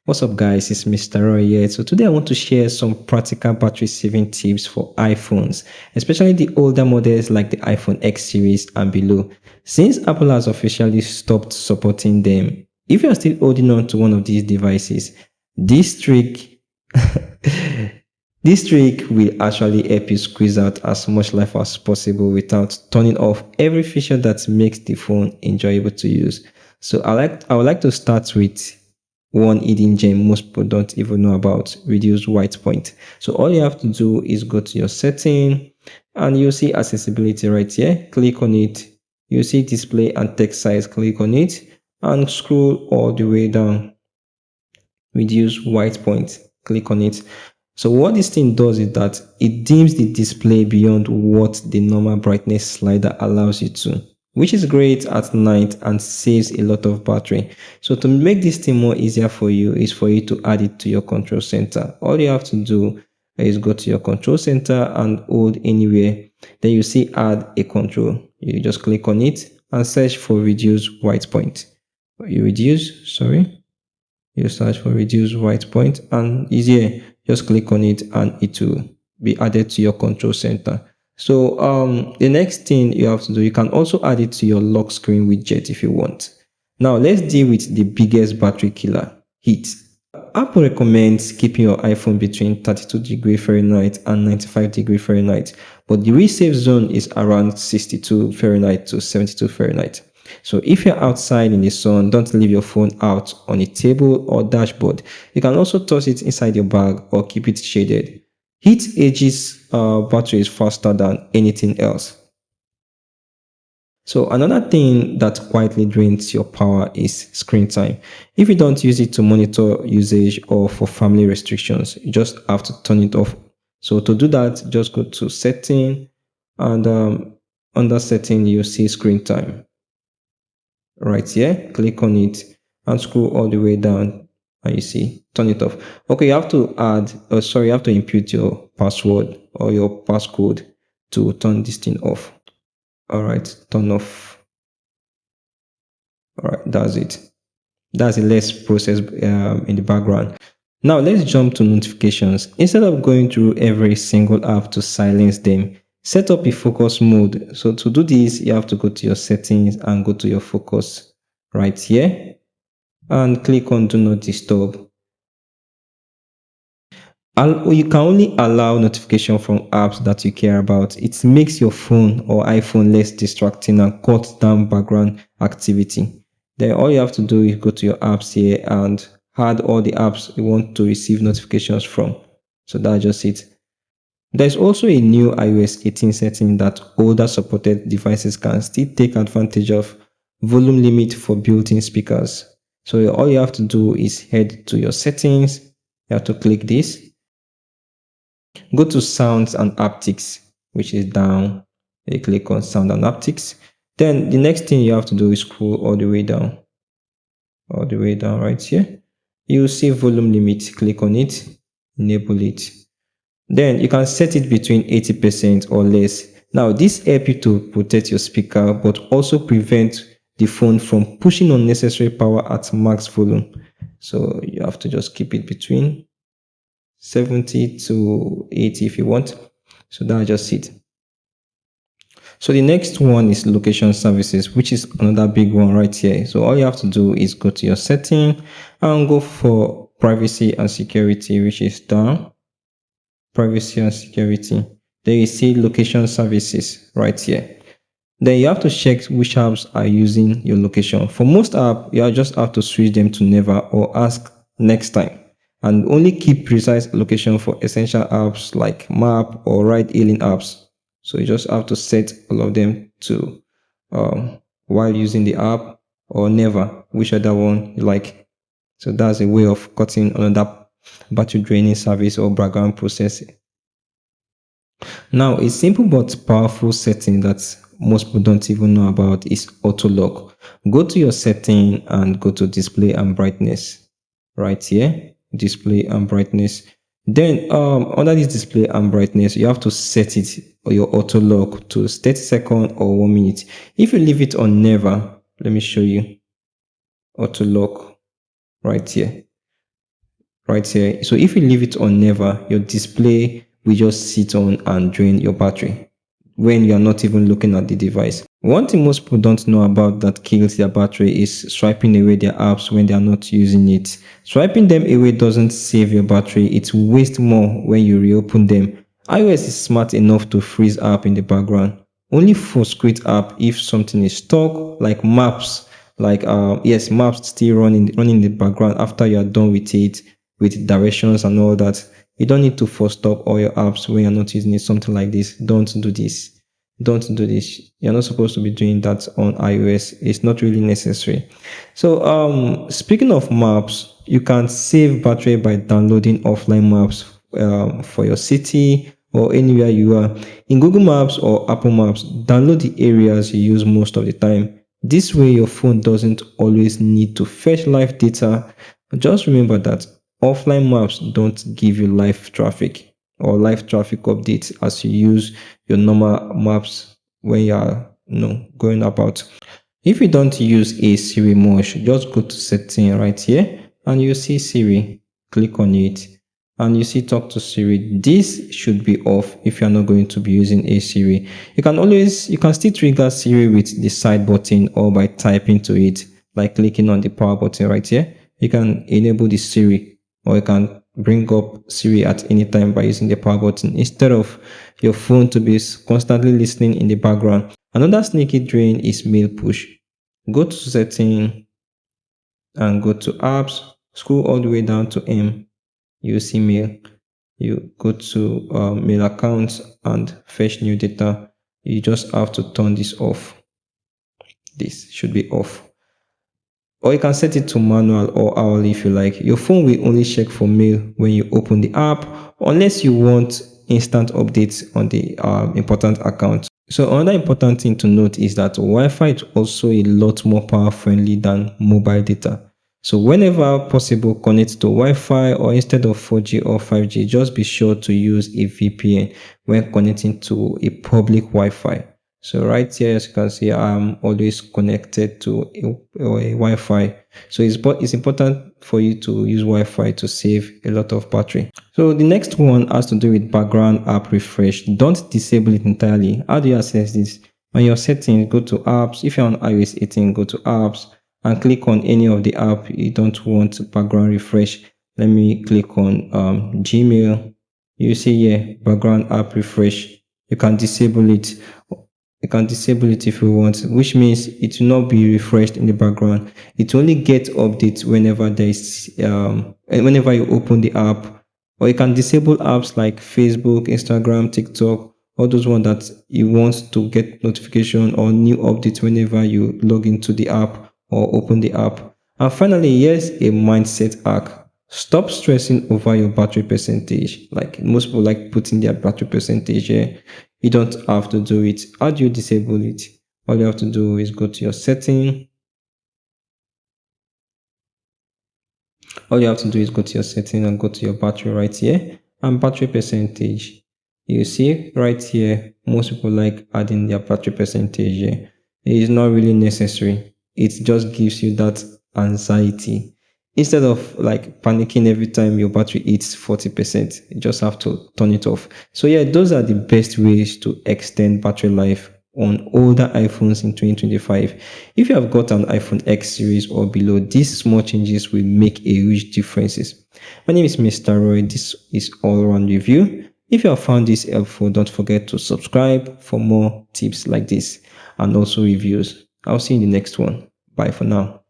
What's up guys, it's Mr. Roy here. So today I want to share some practical battery saving tips for iPhones, especially the older models like the iPhone X series and below. Since Apple has officially stopped supporting them, if you are still holding on to one of these devices, this trick this trick will actually help you squeeze out as much life as possible without turning off every feature that makes the phone enjoyable to use. So I would like to start with one hidden gem most people don't even know about: reduce white point. So all you have to do is go to your setting and you'll see accessibility right here. Click on it. You see display and text size. Click on it and scroll all the way down. Reduce white point. Click on it. So what this thing does is that it dims the display beyond what the normal brightness slider allows you to, which is great at night and saves a lot of battery. So to make this thing more easier for you is for you to add it to your control center. All you have to do is go to your control center and hold anywhere. Then you see add a control. You just click on it and search for reduce white point. You search for reduce white point and easier, just click on it and it will be added to your control center. So the next thing you have to do, you can also add it to your lock screen widget if you want. Now let's deal with the biggest battery killer: heat. Apple recommends keeping your iPhone between 32°F and 95°F, but the real safe zone is around 62°F to 72°F. So if you're outside in the sun, don't leave your phone out on a table or dashboard. You can also toss it inside your bag or keep it shaded. Heat ages batteries faster than anything else. So another thing that quietly drains your power is screen time. If you don't use it to monitor usage or for family restrictions, you just have to turn it off. So to do that, just go to setting and under setting, you see screen time right here. Click on it and scroll all the way down and you see turn it off. Okay, you have to you have to input your password or your passcode to turn this thing off. All right, turn off. All right, that's it. That's the less process in the background. Now let's jump to notifications. Instead of going through every single app to silence them, set up a focus mode. So to do this, you have to go to your settings and go to your focus right here and click on do not disturb. You can only allow notification from apps that you care about. It makes your phone or iPhone less distracting and cuts down background activity. Then all you have to do is go to your apps here and add all the apps you want to receive notifications from. So that's just it. There's also a new iOS 18 setting that older supported devices can still take advantage of: volume limit for built-in speakers. So all you have to do is head to your settings. You have to click this. Go to sounds and haptics, which is down. You click on sound and haptics. Then the next thing you have to do is scroll all the way down right here. You see volume limit. Click on it, enable it. Then you can set it between 80% or less. Now this helps you to protect your speaker but also prevent the phone from pushing unnecessary power at max volume. So you have to just keep it between 70 to 80 if you want. So that's just it. So the next one is location services, which is another big one right here. So all you have to do is go to your setting and go for privacy and security, which is down. Privacy and security. Then you see location services right here. Then you have to check which apps are using your location. For most apps, you just have to switch them to never or ask next time, and only keep precise location for essential apps like map or ride hailing apps. So you just have to set all of them to while using the app or never, which other one you like. So that's a way of cutting another battery draining service or background processing. Now, a simple but powerful setting that most people don't even know about is auto lock. Go to your setting and go to display and brightness right here, display and brightness. Then under this display and brightness, you have to set it or your auto lock to 30 seconds or 1 minute. If you leave it on never, let me show you auto lock right here. right here. So if you leave it on never, your display will just sit on and drain your battery when you're not even looking at the device. One thing most people don't know about that kills their battery is swiping away their apps when they are not using it. Swiping them away doesn't save your battery, it wastes more when you reopen them. iOS is smart enough to freeze app in the background. Only for script app if something is stuck, like maps, like yes, maps still running in the background after you are done with it, with directions and all that. You don't need to force stop all your apps when you're not using it. Something like this. Don't do this. Don't do this. You're not supposed to be doing that on iOS. It's not really necessary. So speaking of maps, you can save battery by downloading offline maps for your city or anywhere you are. In Google Maps or Apple Maps, download the areas you use most of the time. This way your phone doesn't always need to fetch live data. Just remember that offline maps don't give you live traffic or live traffic updates as you use your normal maps when you are going about. If you don't use a Siri much, just go to setting right here and you see Siri. Click on it and you see talk to Siri. This should be off if you are not going to be using a Siri. You can still trigger Siri with the side button or by typing to it, like clicking on the power button right here. You can enable the Siri or you can bring up Siri at any time by using the power button instead of your phone to be constantly listening in the background. Another sneaky drain is mail push. Go to setting and go to apps, scroll all the way down to M. You see mail. You go to mail accounts and fetch new data. You just have to turn this off. This should be off. Or you can set it to manual or hourly if you like. Your phone will only check for mail when you open the app, unless you want instant updates on the important account. So another important thing to note is that Wi-Fi is also a lot more power friendly than mobile data. So whenever possible, connect to Wi-Fi, or instead of 4G or 5G, just be sure to use a VPN when connecting to a public Wi-Fi. So right here, as you can see, I'm always connected to a Wi-Fi. So it's important for you to use Wi-Fi to save a lot of battery. So the next one has to do with background app refresh. Don't disable it entirely. How do you access this? On your settings, go to apps. If you're on iOS 18, go to apps and click on any of the app you don't want background refresh. Let me click on Gmail. You see here, background app refresh. You can disable it. You can disable it if you want, which means it will not be refreshed in the background. It only gets updates whenever whenever you open the app. Or you can disable apps like Facebook, Instagram, TikTok, all those ones that you want to get notification or new updates whenever you log into the app or open the app. And finally, here's a mindset hack. Stop stressing over your battery percentage. Like most people like putting their battery percentage here. You don't have to do it. How do you disable it? All you have to do is go to your setting. All you have to do is go to your setting and go to your battery right here and battery percentage. You see right here, most people like adding their battery percentage here. It is not really necessary. It just gives you that anxiety. Instead of like panicking every time your battery hits 40%, you just have to turn it off. So yeah, those are the best ways to extend battery life on older iPhones in 2025. If you have got an iPhone X series or below, these small changes will make a huge differences. My name is Mr. Roy. This is all around review. If you have found this helpful, don't forget to subscribe for more tips like this and also reviews. I'll see you in the next one. Bye for now.